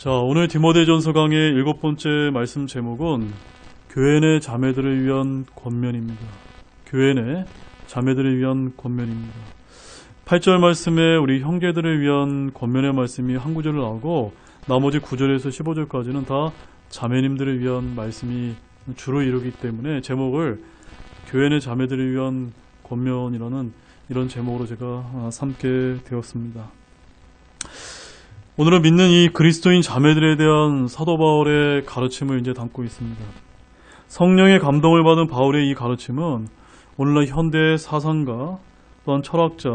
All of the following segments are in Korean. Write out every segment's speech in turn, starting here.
자, 오늘 디모데전서 강의 7번째 말씀 제목은 교회 내 자매들을 위한 권면입니다. 교회 내 자매들을 위한 권면입니다. 8절 말씀에 우리 형제들을 위한 권면의 말씀이 한 구절을 나오고 나머지 9절에서 15절까지는 다 자매님들을 위한 말씀이 주로 이루기 때문에 제목을 교회 내 자매들을 위한 권면이라는 이런 제목으로 제가 삼게 되었습니다. 오늘은 믿는 이 그리스도인 자매들에 대한 사도 바울의 가르침을 이제 담고 있습니다. 성령의 감동을 받은 바울의 이 가르침은 오늘날 현대의 사상가 또한 철학자,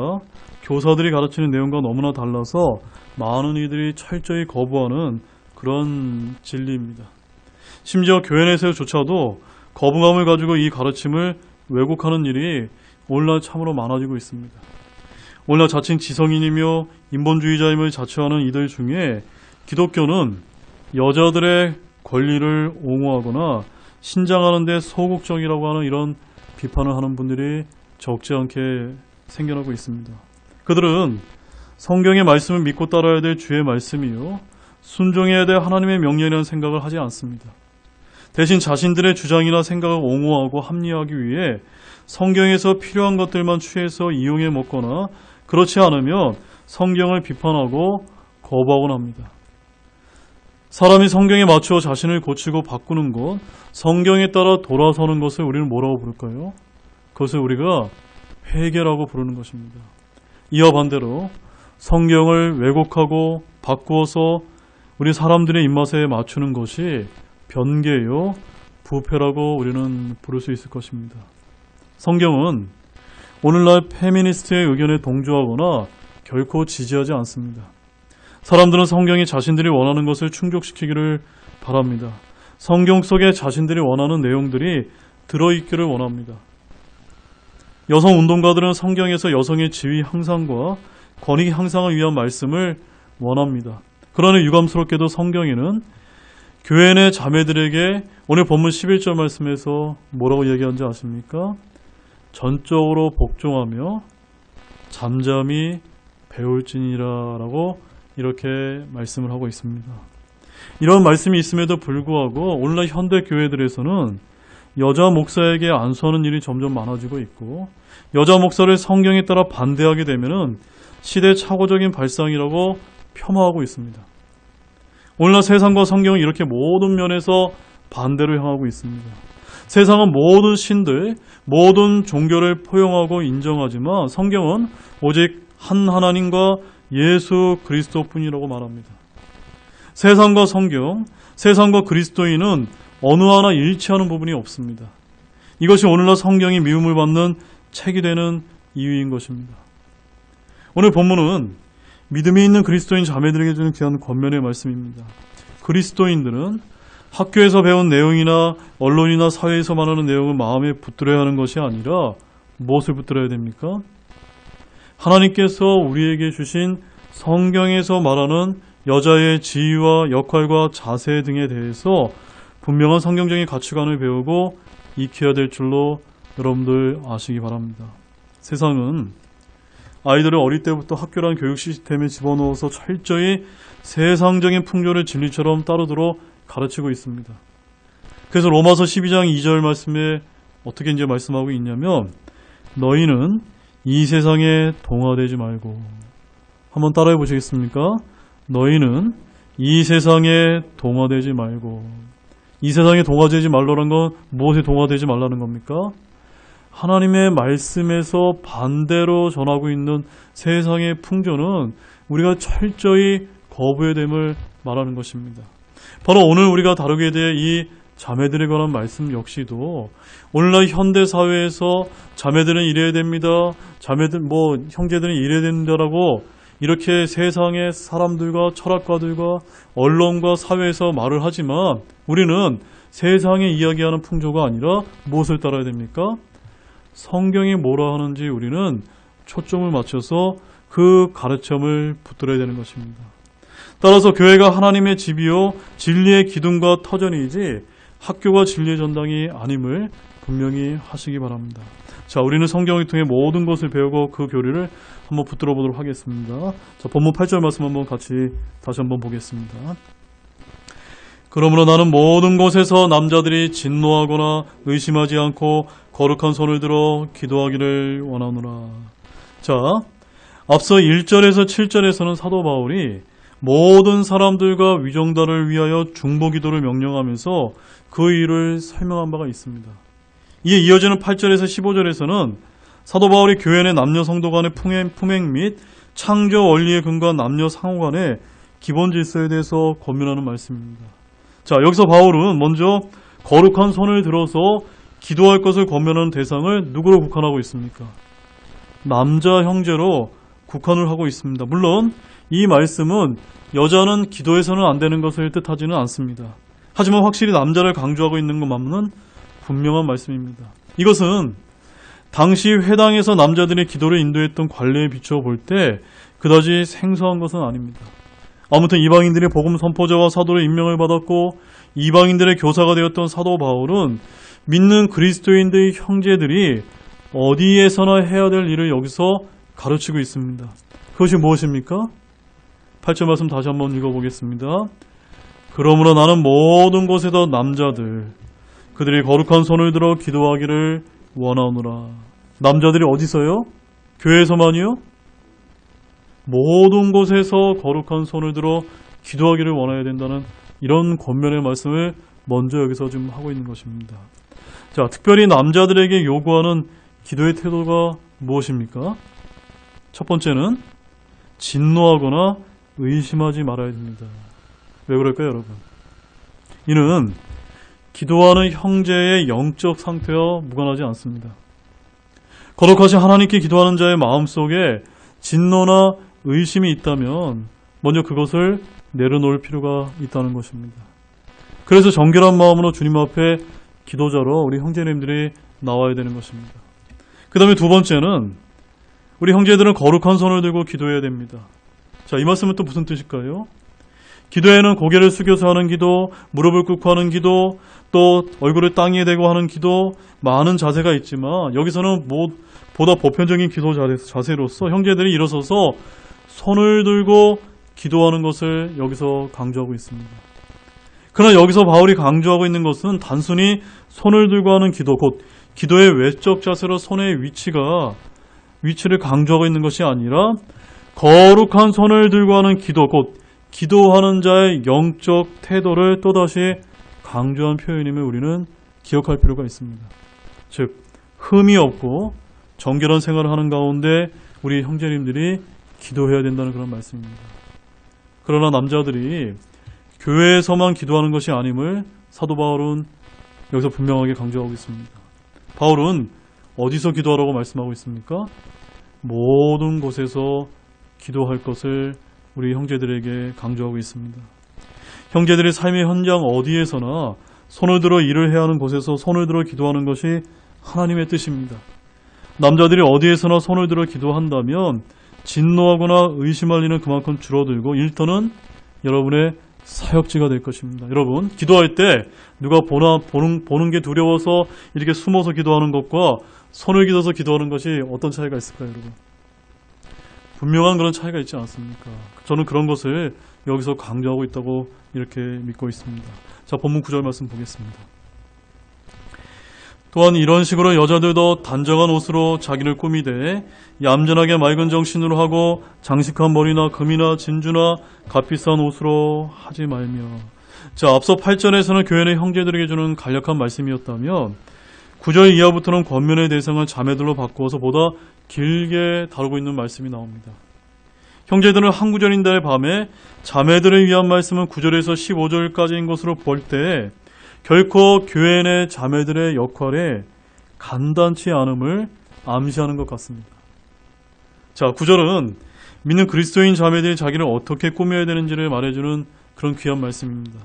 교사들이 가르치는 내용과 너무나 달라서 많은 이들이 철저히 거부하는 그런 진리입니다. 심지어 교회 내에서조차도 거부감을 가지고 이 가르침을 왜곡하는 일이 오늘날 참으로 많아지고 있습니다. 오늘날 자칭 지성인이며 인본주의자임을 자처하는 이들 중에 기독교는 여자들의 권리를 옹호하거나 신장하는 데 소극적이라고 하는 이런 비판을 하는 분들이 적지 않게 생겨나고 있습니다. 그들은 성경의 말씀을 믿고 따라야 될 주의 말씀이요, 순종해야 될 하나님의 명령이라는 생각을 하지 않습니다. 대신 자신들의 주장이나 생각을 옹호하고 합리화하기 위해 성경에서 필요한 것들만 취해서 이용해 먹거나 그렇지 않으면 성경을 비판하고 거부하곤 합니다. 사람이 성경에 맞추어 자신을 고치고 바꾸는 것, 성경에 따라 돌아서는 것을 우리는 뭐라고 부를까요? 그것을 우리가 회개라고 부르는 것입니다. 이와 반대로 성경을 왜곡하고 바꾸어서 우리 사람들의 입맛에 맞추는 것이 변개요, 부패라고 우리는 부를 수 있을 것입니다. 성경은 오늘날 페미니스트의 의견에 동조하거나 결코 지지하지 않습니다. 사람들은 성경이 자신들이 원하는 것을 충족시키기를 바랍니다. 성경 속에 자신들이 원하는 내용들이 들어있기를 원합니다. 여성 운동가들은 성경에서 여성의 지위 향상과 권익 향상을 위한 말씀을 원합니다. 그러나 유감스럽게도 성경에는 교회 내 자매들에게 오늘 본문 11절 말씀에서 뭐라고 얘기하는지 아십니까? 전적으로 복종하며 잠잠히 배울지니라 라고 이렇게 말씀을 하고 있습니다. 이런 말씀이 있음에도 불구하고 오늘날 현대 교회들에서는 여자 목사에게 안수하는 일이 점점 많아지고 있고, 여자 목사를 성경에 따라 반대하게 되면 시대착오적인 발상이라고 폄하하고 있습니다. 오늘날 세상과 성경은 이렇게 모든 면에서 반대로 향하고 있습니다. 세상은 모든 신들, 모든 종교를 포용하고 인정하지만 성경은 오직 한 하나님과 예수 그리스도뿐이라고 말합니다. 세상과 성경, 세상과 그리스도인은 어느 하나 일치하는 부분이 없습니다. 이것이 오늘날 성경이 미움을 받는 책이 되는 이유인 것입니다. 오늘 본문은 믿음이 있는 그리스도인 자매들에게 주는 귀한 권면의 말씀입니다. 그리스도인들은 학교에서 배운 내용이나 언론이나 사회에서 말하는 내용을 마음에 붙들어야 하는 것이 아니라 무엇을 붙들어야 됩니까? 하나님께서 우리에게 주신 성경에서 말하는 여자의 지위와 역할과 자세 등에 대해서 분명한 성경적인 가치관을 배우고 익혀야 될 줄로 여러분들 아시기 바랍니다. 세상은 아이들을 어릴 때부터 학교라는 교육 시스템에 집어넣어서 철저히 세상적인 풍조를 진리처럼 따르도록 가르치고 있습니다. 그래서 로마서 12장 2절 말씀에 어떻게 이제 말씀하고 있냐면, 너희는 이 세상에 동화되지 말고, 한번 따라해 보시겠습니까? 너희는 이 세상에 동화되지 말고. 이 세상에 동화되지 말라는 건 무엇에 동화되지 말라는 겁니까? 하나님의 말씀에서 반대로 전하고 있는 세상의 풍조는 우리가 철저히 거부해야 됨을 말하는 것입니다. 바로 오늘 우리가 다루게 될 이 자매들에 관한 말씀 역시도 오늘날 현대사회에서 자매들은 이래야 됩니다, 자매들 형제들은 이래야 된다라고 이렇게 세상의 사람들과 철학가들과 언론과 사회에서 말을 하지만 우리는 세상에 이야기하는 풍조가 아니라 무엇을 따라야 됩니까? 성경이 뭐라 하는지 우리는 초점을 맞춰서 그 가르침을 붙들어야 되는 것입니다. 따라서 교회가 하나님의 집이요 진리의 기둥과 터전이지 학교가 진리의 전당이 아님을 분명히 하시기 바랍니다. 자, 우리는 성경을 통해 모든 것을 배우고 그 교리를 한번 붙들어 보도록 하겠습니다. 자, 본문 8절 말씀 한번 같이 다시 한번 보겠습니다. 그러므로 나는 모든 곳에서 남자들이 진노하거나 의심하지 않고 거룩한 손을 들어 기도하기를 원하노라. 자, 앞서 1절에서 7절에서는 사도 바울이 모든 사람들과 위정단을 위하여 중보기도를 명령하면서 그 일을 설명한 바가 있습니다. 이에 이어지는 8절에서 15절에서는 사도 바울이 교회 내 남녀 성도 간의 품행 및 창조 원리에 근거한 남녀 상호 간의 기본 질서에 대해서 권면하는 말씀입니다. 자, 여기서 바울은 먼저 거룩한 손을 들어서 기도할 것을 권면하는 대상을 누구로 국한하고 있습니까? 남자 형제로 국한을 하고 있습니다. 물론 이 말씀은 여자는 기도해서는 안 되는 것을 뜻하지는 않습니다. 하지만 확실히 남자를 강조하고 있는 것만은 분명한 말씀입니다. 이것은 당시 회당에서 남자들의 기도를 인도했던 관례에 비추어 볼 때 그다지 생소한 것은 아닙니다. 아무튼 이방인들이 복음 선포자와 사도로 임명을 받았고 이방인들의 교사가 되었던 사도 바울은 믿는 그리스도인들의 형제들이 어디에서나 해야 될 일을 여기서 가르치고 있습니다. 그것이 무엇입니까? 8절 말씀 다시 한번 읽어보겠습니다. 그러므로 나는 모든 곳에서 남자들 그들이 거룩한 손을 들어 기도하기를 원하노라. 남자들이 어디서요? 교회에서만이요? 모든 곳에서 거룩한 손을 들어 기도하기를 원해야 된다는 이런 권면의 말씀을 먼저 여기서 좀 하고 있는 것입니다. 자, 특별히 남자들에게 요구하는 기도의 태도가 무엇입니까? 첫 번째는 진노하거나 의심하지 말아야 됩니다. 왜 그럴까요, 여러분? 이는 기도하는 형제의 영적 상태와 무관하지 않습니다. 거룩하신 하나님께 기도하는 자의 마음속에 진노나 의심이 있다면 먼저 그것을 내려놓을 필요가 있다는 것입니다. 그래서 정결한 마음으로 주님 앞에 기도자로 우리 형제님들이 나와야 되는 것입니다. 그 다음에 두 번째는 우리 형제들은 거룩한 손을 들고 기도해야 됩니다. 자, 이 말씀은 또 무슨 뜻일까요? 기도에는 고개를 숙여서 하는 기도, 무릎을 꿇고 하는 기도, 또 얼굴을 땅에 대고 하는 기도, 많은 자세가 있지만 여기서는 보다 보편적인 기도 자세로서 형제들이 일어서서 손을 들고 기도하는 것을 여기서 강조하고 있습니다. 그러나 여기서 바울이 강조하고 있는 것은 단순히 손을 들고 하는 기도, 곧 기도의 외적 자세로 손의 위치를 강조하고 있는 것이 아니라 거룩한 손을 들고 하는 기도, 곧 기도하는 자의 영적 태도를 또다시 강조한 표현임을 우리는 기억할 필요가 있습니다. 즉, 흠이 없고 정결한 생활을 하는 가운데 우리 형제님들이 기도해야 된다는 그런 말씀입니다. 그러나 남자들이 교회에서만 기도하는 것이 아님을 사도 바울은 여기서 분명하게 강조하고 있습니다. 바울은 어디서 기도하라고 말씀하고 있습니까? 모든 곳에서 기도할 것을 우리 형제들에게 강조하고 있습니다. 형제들이 삶의 현장 어디에서나 손을 들어 일을 해야 하는 곳에서 손을 들어 기도하는 것이 하나님의 뜻입니다. 남자들이 어디에서나 손을 들어 기도한다면 진노하거나 의심할 일은 그만큼 줄어들고 일터는 여러분의 사역지가 될 것입니다. 여러분, 기도할 때 누가 보는 게 두려워서 이렇게 숨어서 기도하는 것과 손을 기도서 기도하는 것이 어떤 차이가 있을까요, 여러분? 분명한 그런 차이가 있지 않습니까? 저는 그런 것을 여기서 강조하고 있다고 이렇게 믿고 있습니다. 자, 본문 9절 말씀 보겠습니다. 또한 이런 식으로 여자들도 단정한 옷으로 자기를 꾸미되 얌전하게 맑은 정신으로 하고 장식한 머리나 금이나 진주나 값비싼 옷으로 하지 말며. 자, 앞서 8절에서는 교회 내 형제들에게 주는 간략한 말씀이었다면 9절 이하부터는 권면의 대상을 자매들로 바꾸어서 보다 길게 다루고 있는 말씀이 나옵니다. 형제들은 한 구절인가의 밤에 자매들을 위한 말씀은 9절에서 15절까지인 것으로 볼 때 결코 교회 내 자매들의 역할에 간단치 않음을 암시하는 것 같습니다. 자, 9절은 믿는 그리스도인 자매들이 자기를 어떻게 꾸며야 되는지를 말해주는 그런 귀한 말씀입니다.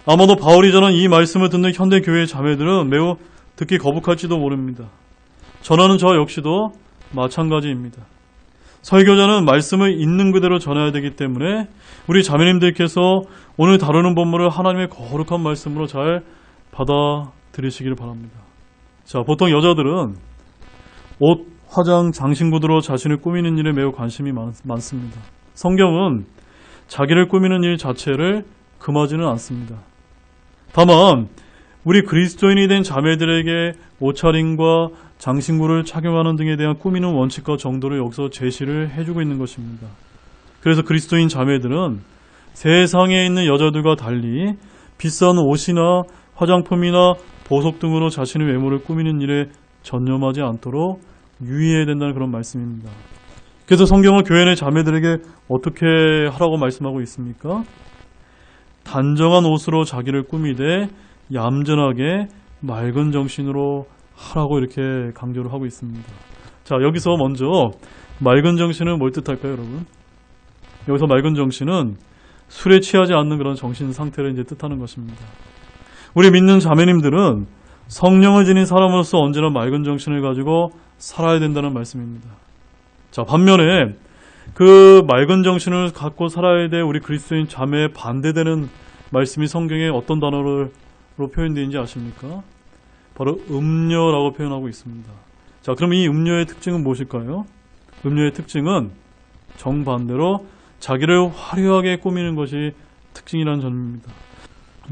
아마도 바울이 전한 이 말씀을 듣는 현대 교회의 자매들은 매우 듣기 거북할지도 모릅니다. 전하는 저 역시도 마찬가지입니다. 설교자는 말씀을 있는 그대로 전해야 되기 때문에 우리 자매님들께서 오늘 다루는 본문을 하나님의 거룩한 말씀으로 잘 받아들이시기를 바랍니다. 자, 보통 여자들은 옷, 화장, 장신구두로 자신을 꾸미는 일에 매우 관심이 많습니다. 성경은 자기를 꾸미는 일 자체를 금하지는 않습니다. 다만 우리 그리스도인이 된 자매들에게 옷차림과 장신구를 착용하는 등에 대한 꾸미는 원칙과 정도를 여기서 제시를 해주고 있는 것입니다. 그래서 그리스도인 자매들은 세상에 있는 여자들과 달리 비싼 옷이나 화장품이나 보석 등으로 자신의 외모를 꾸미는 일에 전념하지 않도록 유의해야 된다는 그런 말씀입니다. 그래서 성경은 교회 내 자매들에게 어떻게 하라고 말씀하고 있습니까? 단정한 옷으로 자기를 꾸미되 얌전하게 맑은 정신으로 하라고 이렇게 강조를 하고 있습니다. 자, 여기서 먼저 맑은 정신은 뭘 뜻할까요, 여러분? 여기서 맑은 정신은 술에 취하지 않는 그런 정신 상태를 이제 뜻하는 것입니다. 우리 믿는 자매님들은 성령을 지닌 사람으로서 언제나 맑은 정신을 가지고 살아야 된다는 말씀입니다. 자, 반면에 그 맑은 정신을 갖고 살아야 될 우리 그리스도인 자매에 반대되는 말씀이 성경에 어떤 단어로 표현되는지 아십니까? 바로 음녀라고 표현하고 있습니다. 자, 그럼 이 음녀의 특징은 무엇일까요? 음녀의 특징은 정반대로 자기를 화려하게 꾸미는 것이 특징이라는 점입니다.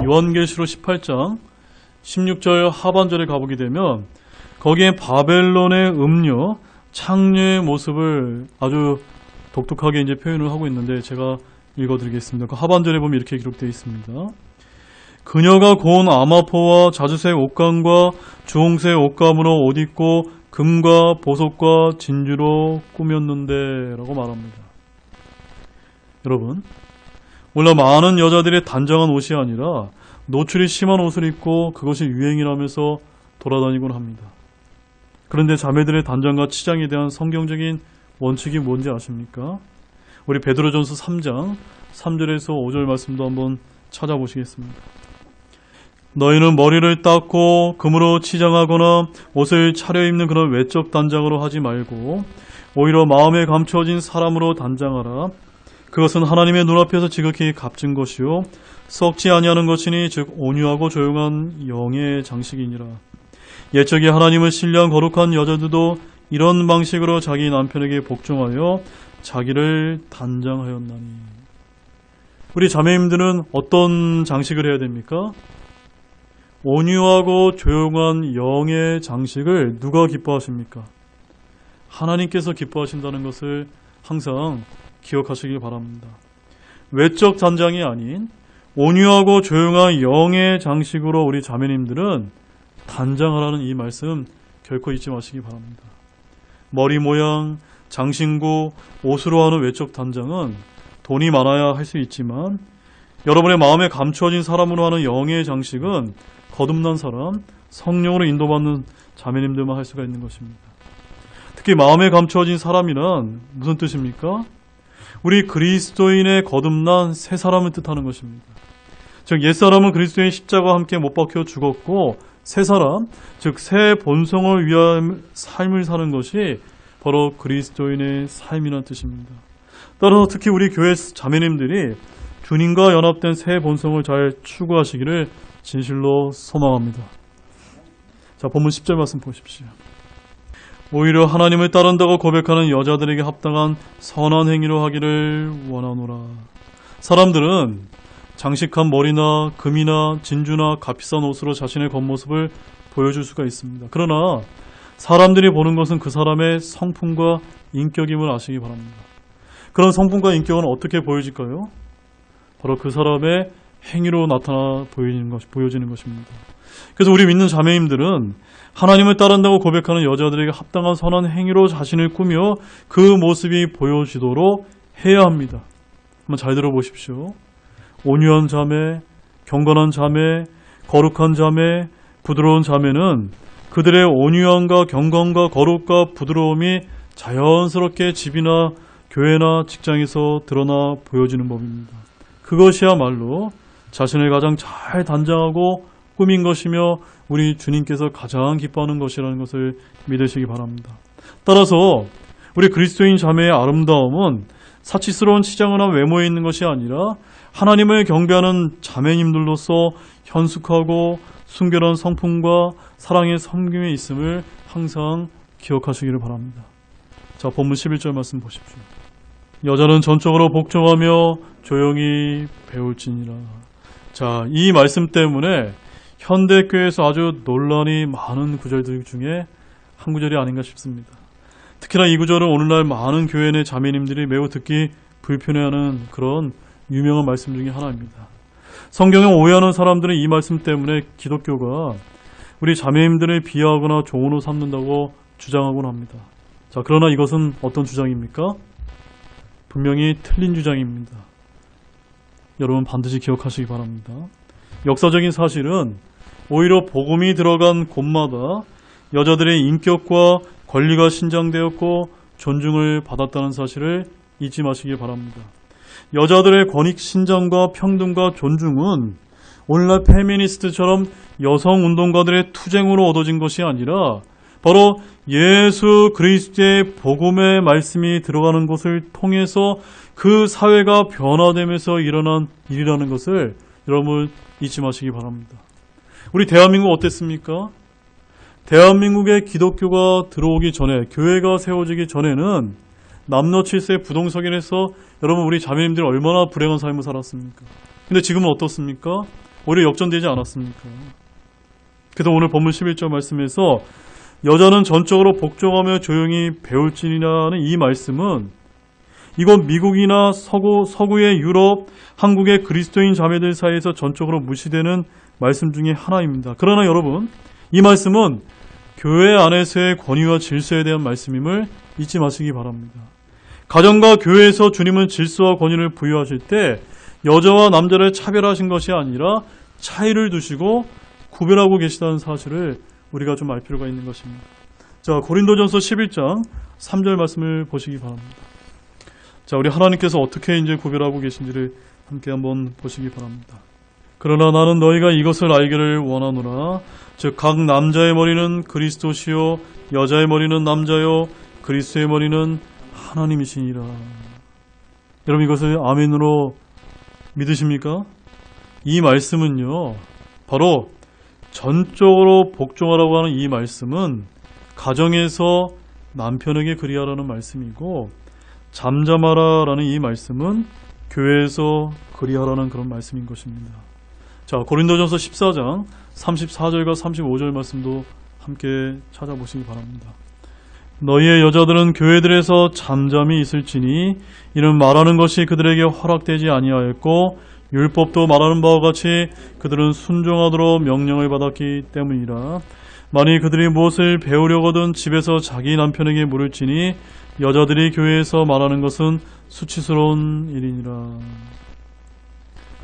요한계시록 18장 16절 하반절에 가보게 되면 거기에 바벨론의 음녀, 창녀의 모습을 아주 독특하게 이제 표현을 하고 있는데 제가 읽어드리겠습니다. 그 하반절에 보면 이렇게 기록되어 있습니다. 그녀가 고운 아마포와 자주색 옷감과 주홍색 옷감으로 옷 입고 금과 보석과 진주로 꾸몄는데 라고 말합니다. 여러분, 물론 많은 여자들이 단정한 옷이 아니라 노출이 심한 옷을 입고 그것이 유행이라면서 돌아다니곤 합니다. 그런데 자매들의 단정과 치장에 대한 성경적인 원칙이 뭔지 아십니까? 우리 베드로전서 3장 3절에서 5절 말씀도 한번 찾아보시겠습니다. 너희는 머리를 닦고 금으로 치장하거나 옷을 차려입는 그런 외적 단장으로 하지 말고 오히려 마음에 감추어진 사람으로 단장하라. 그것은 하나님의 눈앞에서 지극히 값진 것이요 썩지 아니하는 것이니 즉 온유하고 조용한 영의 장식이니라. 옛적에 하나님을 신뢰한 거룩한 여자들도 이런 방식으로 자기 남편에게 복종하여 자기를 단장하였나니. 우리 자매님들은 어떤 장식을 해야 됩니까? 온유하고 조용한 영의 장식을 누가 기뻐하십니까? 하나님께서 기뻐하신다는 것을 항상 기억하시길 바랍니다. 외적 단장이 아닌 온유하고 조용한 영의 장식으로 우리 자매님들은 단장하라는 이 말씀 결코 잊지 마시기 바랍니다. 머리 모양, 장신구, 옷으로 하는 외적 단장은 돈이 많아야 할 수 있지만 여러분의 마음에 감추어진 사람으로 하는 영의 장식은 거듭난 사람, 성령으로 인도받는 자매님들만 할 수가 있는 것입니다. 특히 마음에 감추어진 사람이란 무슨 뜻입니까? 우리 그리스도인의 거듭난 새 사람을 뜻하는 것입니다. 즉 옛사람은 그리스도인 십자가와 함께 못 박혀 죽었고 새 사람, 즉 새 본성을 위한 삶을 사는 것이 바로 그리스도인의 삶이라는 뜻입니다. 따라서 특히 우리 교회 자매님들이 주님과 연합된 새 본성을 잘 추구하시기를 진실로 소망합니다. 자, 본문 10절 말씀 보십시오. 오히려 하나님을 따른다고 고백하는 여자들에게 합당한 선한 행위로 하기를 원하노라. 사람들은 장식한 머리나 금이나 진주나 값비싼 옷으로 자신의 겉모습을 보여줄 수가 있습니다. 그러나 사람들이 보는 것은 그 사람의 성품과 인격임을 아시기 바랍니다. 그런 성품과 인격은 어떻게 보여질까요? 바로 그 사람의 행위로 나타나 보여지는 것입니다. 그래서 우리 믿는 자매님들은 하나님을 따른다고 고백하는 여자들에게 합당한 선한 행위로 자신을 꾸며 그 모습이 보여지도록 해야 합니다. 한번 잘 들어보십시오. 온유한 자매, 경건한 자매, 거룩한 자매, 부드러운 자매는 그들의 온유함과 경건과 거룩과 부드러움이 자연스럽게 집이나 교회나 직장에서 드러나 보여지는 법입니다. 그것이야말로 자신을 가장 잘 단장하고 꾸민 것이며 우리 주님께서 가장 기뻐하는 것이라는 것을 믿으시기 바랍니다. 따라서 우리 그리스도인 자매의 아름다움은 사치스러운 치장이나 외모에 있는 것이 아니라 하나님을 경배하는 자매님들로서 현숙하고 순결한 성품과 사랑의 섬김에 있음을 항상 기억하시기를 바랍니다. 자, 본문 11절 말씀 보십시오. 여자는 전적으로 복종하며 조용히 배울지니라. 자, 이 말씀 때문에 현대교회에서 아주 논란이 많은 구절들 중에 한 구절이 아닌가 싶습니다. 특히나 이 구절은 오늘날 많은 교회 내 자매님들이 매우 듣기 불편해하는 그런 유명한 말씀 중에 하나입니다. 성경을 오해하는 사람들은 이 말씀 때문에 기독교가 우리 자매님들을 비하하거나 종으로 삼는다고 주장하곤 합니다. 자, 그러나 이것은 어떤 주장입니까? 분명히 틀린 주장입니다. 여러분 반드시 기억하시기 바랍니다. 역사적인 사실은 오히려 복음이 들어간 곳마다 여자들의 인격과 권리가 신장되었고 존중을 받았다는 사실을 잊지 마시기 바랍니다. 여자들의 권익 신장과 평등과 존중은 오늘날 페미니스트처럼 여성 운동가들의 투쟁으로 얻어진 것이 아니라 바로 예수 그리스도의 복음의 말씀이 들어가는 것을 통해서 그 사회가 변화되면서 일어난 일이라는 것을 여러분 잊지 마시기 바랍니다. 우리 대한민국 어땠습니까? 대한민국에 기독교가 들어오기 전에, 교회가 세워지기 전에는 남녀 7세 부동석인에서 여러분 우리 자매님들이 얼마나 불행한 삶을 살았습니까? 근데 지금은 어떻습니까? 오히려 역전되지 않았습니까? 그래서 오늘 본문 11절 말씀에서 여자는 전적으로 복종하며 조용히 배울지니라는 이 말씀은 이건 미국이나 서구의 유럽, 한국의 그리스도인 자매들 사이에서 전적으로 무시되는 말씀 중에 하나입니다. 그러나 여러분, 이 말씀은 교회 안에서의 권위와 질서에 대한 말씀임을 잊지 마시기 바랍니다. 가정과 교회에서 주님은 질서와 권위를 부여하실 때 여자와 남자를 차별하신 것이 아니라 차이를 두시고 구별하고 계시다는 사실을 우리가 좀 알 필요가 있는 것입니다. 자, 고린도전서 11장 3절 말씀을 보시기 바랍니다. 자, 우리 하나님께서 어떻게 이제 구별하고 계신지를 함께 한번 보시기 바랍니다. 그러나 나는 너희가 이것을 알기를 원하노라. 즉 각 남자의 머리는 그리스도시요 여자의 머리는 남자요 그리스도의 머리는 하나님이시니라. 여러분 이것을 아멘으로 믿으십니까? 이 말씀은요, 바로 전적으로 복종하라고 하는 이 말씀은 가정에서 남편에게 그리하라는 말씀이고, 잠잠하라라는 이 말씀은 교회에서 그리하라는 그런 말씀인 것입니다. 자, 고린도전서 14장 34절과 35절 말씀도 함께 찾아보시기 바랍니다. 너희의 여자들은 교회들에서 잠잠히 있을지니 이는 말하는 것이 그들에게 허락되지 아니하였고 율법도 말하는 바와 같이 그들은 순종하도록 명령을 받았기 때문이라. 만일 그들이 무엇을 배우려거든 집에서 자기 남편에게 물을지니 여자들이 교회에서 말하는 것은 수치스러운 일이니라.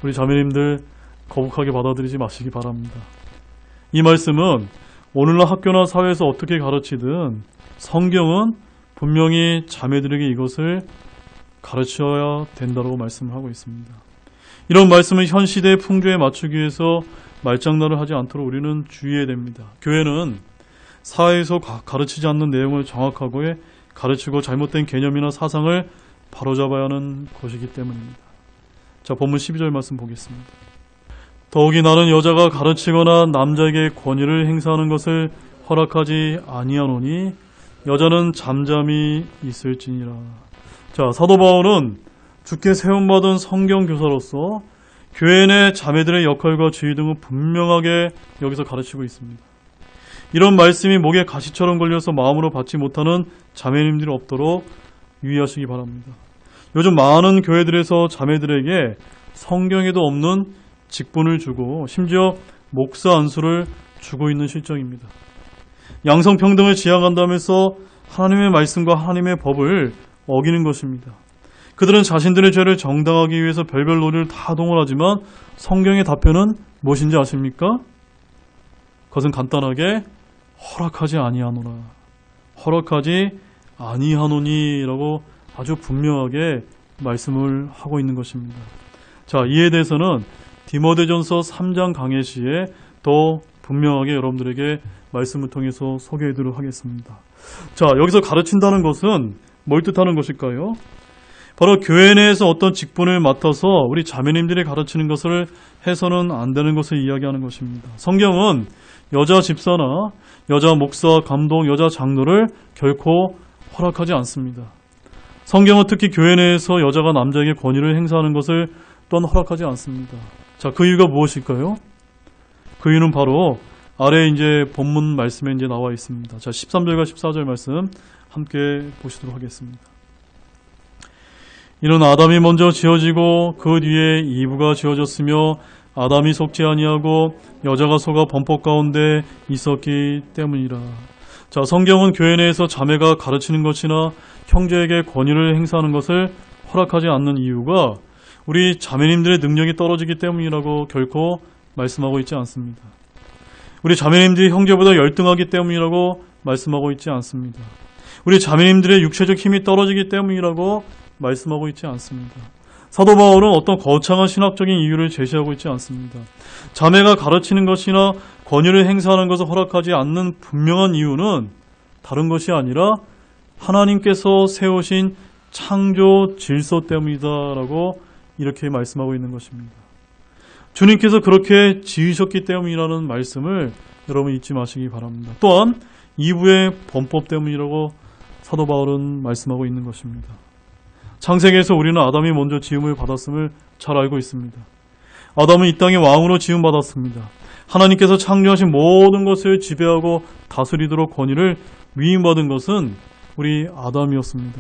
우리 자매님들 거북하게 받아들이지 마시기 바랍니다. 이 말씀은 오늘날 학교나 사회에서 어떻게 가르치든 성경은 분명히 자매들에게 이것을 가르쳐야 된다고 말씀을 하고 있습니다. 이런 말씀은 현 시대의 풍조에 맞추기 위해서 말장난을 하지 않도록 우리는 주의해야 됩니다. 교회는 사회에서 가르치지 않는 내용을 정확하게 가르치고 잘못된 개념이나 사상을 바로잡아야 하는 것이기 때문입니다. 자, 본문 12절 말씀 보겠습니다. 더욱이 나는 여자가 가르치거나 남자에게 권위를 행사하는 것을 허락하지 아니하노니 여자는 잠잠히 있을지니라. 자, 사도 바울은 주께 세움받은 성경 교사로서 교회 내 자매들의 역할과 지위 등을 분명하게 여기서 가르치고 있습니다. 이런 말씀이 목에 가시처럼 걸려서 마음으로 받지 못하는 자매님들이 없도록 유의하시기 바랍니다. 요즘 많은 교회들에서 자매들에게 성경에도 없는 직분을 주고 심지어 목사 안수를 주고 있는 실정입니다. 양성평등을 지향한다면서 하나님의 말씀과 하나님의 법을 어기는 것입니다. 그들은 자신들의 죄를 정당하기 위해서 별별 논리를 다 동원하지만 성경의 답변은 무엇인지 아십니까? 그것은 간단하게 허락하지 아니하노라. 허락하지 아니하노니라고 아주 분명하게 말씀을 하고 있는 것입니다. 자, 이에 대해서는 디모데전서 3장 강해 시에 더 분명하게 여러분들에게 말씀을 통해서 소개해드리도록 하겠습니다. 자, 여기서 가르친다는 것은 뭘 뜻하는 것일까요? 바로 교회 내에서 어떤 직분을 맡아서 우리 자매님들이 가르치는 것을 해서는 안 되는 것을 이야기하는 것입니다. 성경은 여자 집사나 여자 목사, 감독, 여자 장로를 결코 허락하지 않습니다. 성경은 특히 교회 내에서 여자가 남자에게 권위를 행사하는 것을 또한 허락하지 않습니다. 자, 그 이유가 무엇일까요? 그 이유는 바로 아래 이제 본문 말씀에 이제 나와 있습니다. 자, 13절과 14절 말씀 함께 보시도록 하겠습니다. 이는 아담이 먼저 지어지고 그 뒤에 이브가 지어졌으며 아담이 속지 아니하고 여자가 속아 범법 가운데 있었기 때문이라. 자, 성경은 교회 내에서 자매가 가르치는 것이나 형제에게 권위를 행사하는 것을 허락하지 않는 이유가 우리 자매님들의 능력이 떨어지기 때문이라고 결코 말씀하고 있지 않습니다. 우리 자매님들이 형제보다 열등하기 때문이라고 말씀하고 있지 않습니다. 우리 자매님들의 육체적 힘이 떨어지기 때문이라고 말씀하고 있지 않습니다. 사도 바울은 어떤 거창한 신학적인 이유를 제시하고 있지 않습니다. 자매가 가르치는 것이나 권위를 행사하는 것을 허락하지 않는 분명한 이유는 다른 것이 아니라 하나님께서 세우신 창조 질서 때문이다라고 이렇게 말씀하고 있는 것입니다. 주님께서 그렇게 지으셨기 때문이라는 말씀을 여러분 잊지 마시기 바랍니다. 또한 이브의 범법 때문이라고 사도 바울은 말씀하고 있는 것입니다. 창세기에서 우리는 아담이 먼저 지음을 받았음을 잘 알고 있습니다. 아담은 이 땅의 왕으로 지음받았습니다. 하나님께서 창조하신 모든 것을 지배하고 다스리도록 권위를 위임받은 것은 우리 아담이었습니다.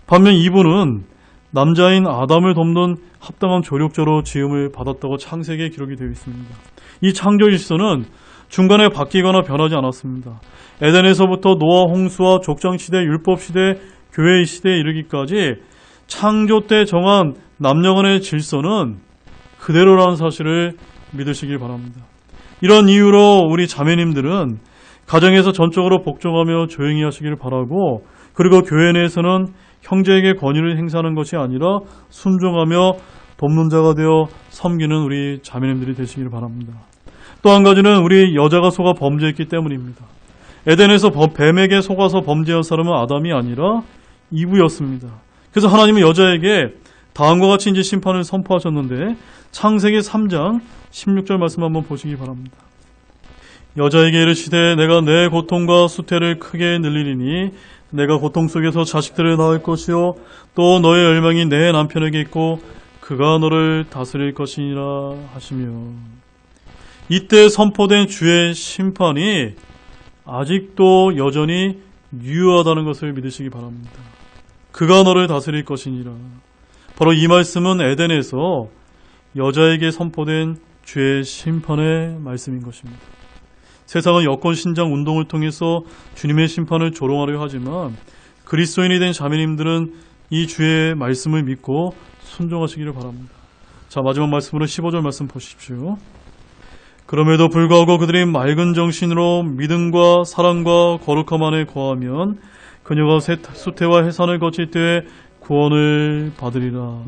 반면 이브는 남자인 아담을 돕는 합당한 조력자로 지음을 받았다고 창세기에 기록이 되어 있습니다. 이 창조 질서는 중간에 바뀌거나 변하지 않았습니다. 에덴에서부터 노아 홍수와 족장시대, 율법시대, 교회의 시대에 이르기까지 창조 때 정한 남녀간의 질서는 그대로라는 사실을 믿으시길 바랍니다. 이런 이유로 우리 자매님들은 가정에서 전적으로 복종하며 조용히 하시길 바라고, 그리고 교회 내에서는 형제에게 권위를 행사하는 것이 아니라 순종하며 돕는 자가 되어 섬기는 우리 자매님들이 되시길 바랍니다. 또 한 가지는 우리 여자가 속아 범죄했기 때문입니다. 에덴에서 뱀에게 속아서 범죄한 사람은 아담이 아니라 이브였습니다. 그래서 하나님은 여자에게 다음과 같이 이제 심판을 선포하셨는데, 창세기 3장 16절 말씀 한번 보시기 바랍니다. 여자에게 이르시되 내가 내 고통과 수태를 크게 늘리리니 내가 고통 속에서 자식들을 낳을 것이요 또 너의 열망이 내 남편에게 있고 그가 너를 다스릴 것이니라 하시며, 이때 선포된 주의 심판이 아직도 여전히 유효하다는 것을 믿으시기 바랍니다. 그가 너를 다스릴 것이니라. 바로 이 말씀은 에덴에서 여자에게 선포된 주의 심판의 말씀인 것입니다. 세상은 여권 신장 운동을 통해서 주님의 심판을 조롱하려 하지만 그리스도인이 된 자매님들은 이 주의 말씀을 믿고 순종하시기를 바랍니다. 자, 마지막 말씀으로 15절 말씀 보십시오. 그럼에도 불구하고 그들이 맑은 정신으로 믿음과 사랑과 거룩함 안에 거하면 그녀가 수태와 해산을 거칠 때에 구원을 받으리라.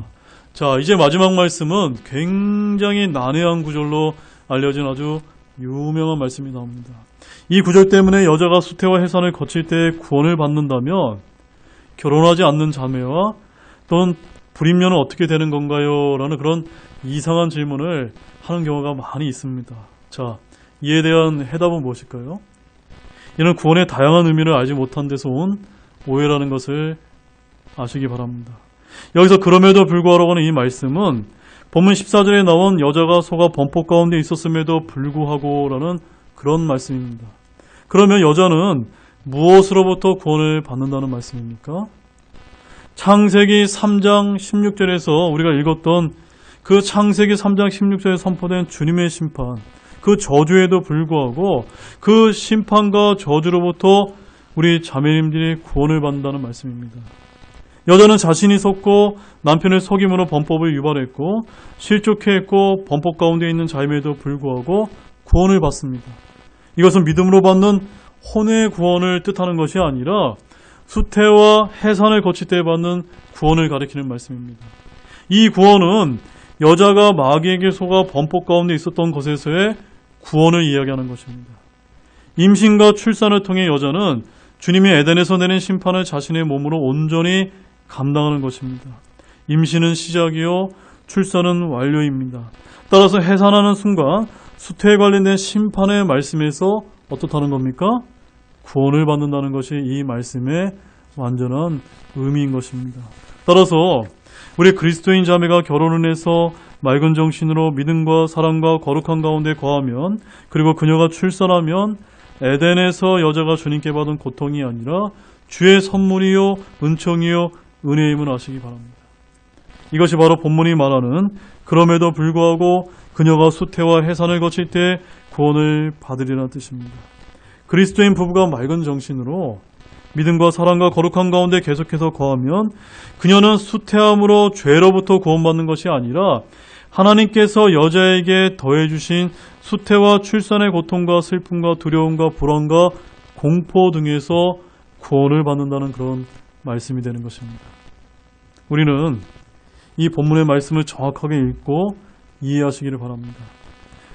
자, 이제 마지막 말씀은 굉장히 난해한 구절로 알려진 아주 유명한 말씀이 나옵니다. 이 구절 때문에 여자가 수태와 해산을 거칠 때 구원을 받는다면 결혼하지 않는 자매와 또는 불임녀는 어떻게 되는 건가요? 라는 그런 이상한 질문을 하는 경우가 많이 있습니다. 자, 이에 대한 해답은 무엇일까요? 이는 구원의 다양한 의미를 알지 못한 데서 온 오해라는 것을 아시기 바랍니다. 여기서 그럼에도 불구하고 하는 이 말씀은 본문 14절에 나온 여자가 속아 범법 가운데 있었음에도 불구하고 라는 그런 말씀입니다. 그러면 여자는 무엇으로부터 구원을 받는다는 말씀입니까? 창세기 3장 16절에서 우리가 읽었던 그 창세기 3장 16절에 선포된 주님의 심판, 그 저주에도 불구하고 그 심판과 저주로부터 우리 자매님들이 구원을 받는다는 말씀입니다. 여자는 자신이 속고 남편을 속임으로 범법을 유발했고 실족했고 범법 가운데 있는 자임에도 불구하고 구원을 받습니다. 이것은 믿음으로 받는 혼의 구원을 뜻하는 것이 아니라 수태와 해산을 거칠 때 받는 구원을 가리키는 말씀입니다. 이 구원은 여자가 마귀에게 속아 범법 가운데 있었던 것에서의 구원을 이야기하는 것입니다. 임신과 출산을 통해 여자는 주님이 에덴에서 내린 심판을 자신의 몸으로 온전히 감당하는 것입니다. 임신은 시작이요 출산은 완료입니다. 따라서 해산하는 순간 수태에 관련된 심판의 말씀에서 어떻다는 겁니까? 구원을 받는다는 것이 이 말씀의 완전한 의미인 것입니다. 따라서 우리 그리스도인 자매가 결혼을 해서 맑은 정신으로 믿음과 사랑과 거룩한 가운데 거하면, 그리고 그녀가 출산하면 에덴에서 여자가 주님께 받은 고통이 아니라 주의 선물이요 은총이요 은혜임을 아시기 바랍니다. 이것이 바로 본문이 말하는 그럼에도 불구하고 그녀가 수태와 해산을 거칠 때 구원을 받으리라는 뜻입니다. 그리스도인 부부가 맑은 정신으로 믿음과 사랑과 거룩한 가운데 계속해서 거하면 그녀는 수태함으로 죄로부터 구원받는 것이 아니라 하나님께서 여자에게 더해주신 수태와 출산의 고통과 슬픔과 두려움과 불안과 공포 등에서 구원을 받는다는 그런 말씀이 되는 것입니다. 우리는 이 본문의 말씀을 정확하게 읽고 이해하시기를 바랍니다.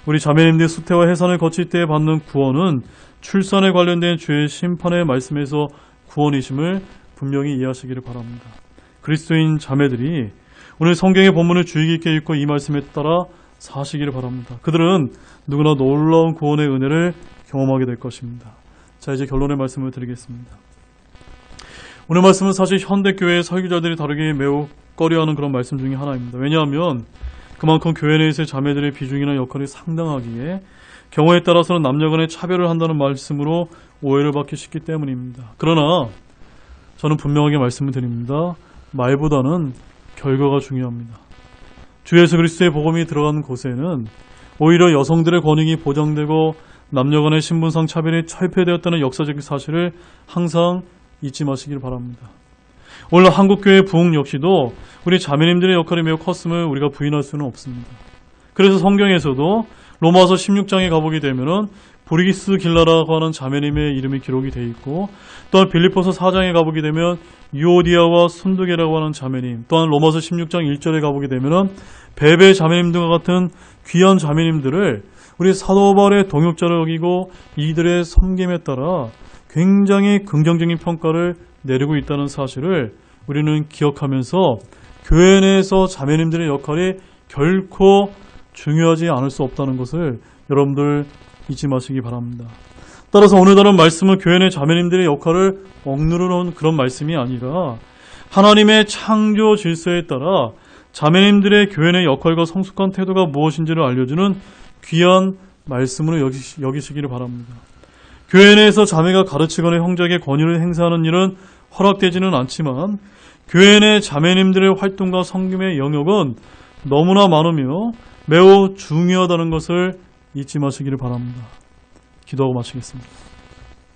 우리 자매님들의 수태와 해산을 거칠 때 받는 구원은 출산에 관련된 주의 심판의 말씀에서 구원이심을 분명히 이해하시기를 바랍니다. 그리스도인 자매들이 오늘 성경의 본문을 주의 깊게 읽고 이 말씀에 따라 사시기를 바랍니다. 그들은 누구나 놀라운 구원의 은혜를 경험하게 될 것입니다. 자, 이제 결론의 말씀을 드리겠습니다. 오늘 말씀은 사실 현대교회의 설교자들이 다루기 매우 꺼려하는 그런 말씀 중에 하나입니다. 왜냐하면 그만큼 교회 내에서의 자매들의 비중이나 역할이 상당하기에 경우에 따라서는 남녀간의 차별을 한다는 말씀으로 오해를 받기 쉽기 때문입니다. 그러나 저는 분명하게 말씀을 드립니다. 말보다는 결과가 중요합니다. 주 예수 그리스도의 복음이 들어간 곳에는 오히려 여성들의 권익이 보장되고 남녀간의 신분상 차별이 철폐되었다는 역사적 사실을 항상 잊지 마시길 바랍니다. 오늘 한국교회 부흥 역시도 우리 자매님들의 역할이 매우 컸음을 우리가 부인할 수는 없습니다. 그래서 성경에서도 로마서 16장에 가보게 되면은 브리기스 길라라고 하는 자매님의 이름이 기록이 되어 있고, 또한 빌립보서 4장에 가보게 되면 유오디아와 순두계라고 하는 자매님, 또한 로마서 16장 1절에 가보게 되면은 베베 자매님 등과 같은 귀한 자매님들을 우리 사도 바울의 동역자로 여기고 이들의 섬김에 따라 굉장히 긍정적인 평가를 내리고 있다는 사실을 우리는 기억하면서 교회 내에서 자매님들의 역할이 결코 중요하지 않을 수 없다는 것을 여러분들 잊지 마시기 바랍니다. 따라서 오늘 다룬 말씀은 교회 내 자매님들의 역할을 억누르는 그런 말씀이 아니라 하나님의 창조 질서에 따라 자매님들의 교회 내 역할과 성숙한 태도가 무엇인지를 알려주는 귀한 말씀으로 여기시기를 바랍니다. 교회 내에서 자매가 가르치거나 형제에게 권위를 행사하는 일은 허락되지는 않지만 교회 내 자매님들의 활동과 섬김의 영역은 너무나 많으며 매우 중요하다는 것을 잊지 마시기를 바랍니다. 기도하고 마치겠습니다.